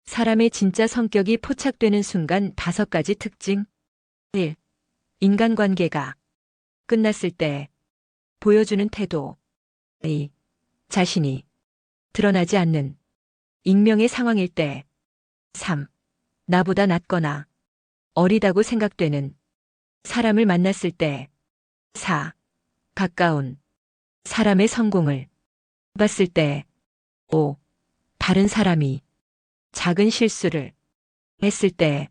사람의 진짜 성격이 포착되는 순간 5가지 특징. 1. 인간관계가 끝났을 때 보여주는 태도. 2. 자신이 드러나지 않는 익명의 상황일 때. 3. 나보다 낫거나 어리다고 생각되는 사람을 만났을 때. 4. 가까운 사람의 성공을 봤을 때. 5. 다른 사람이 작은 실수를 했을 때.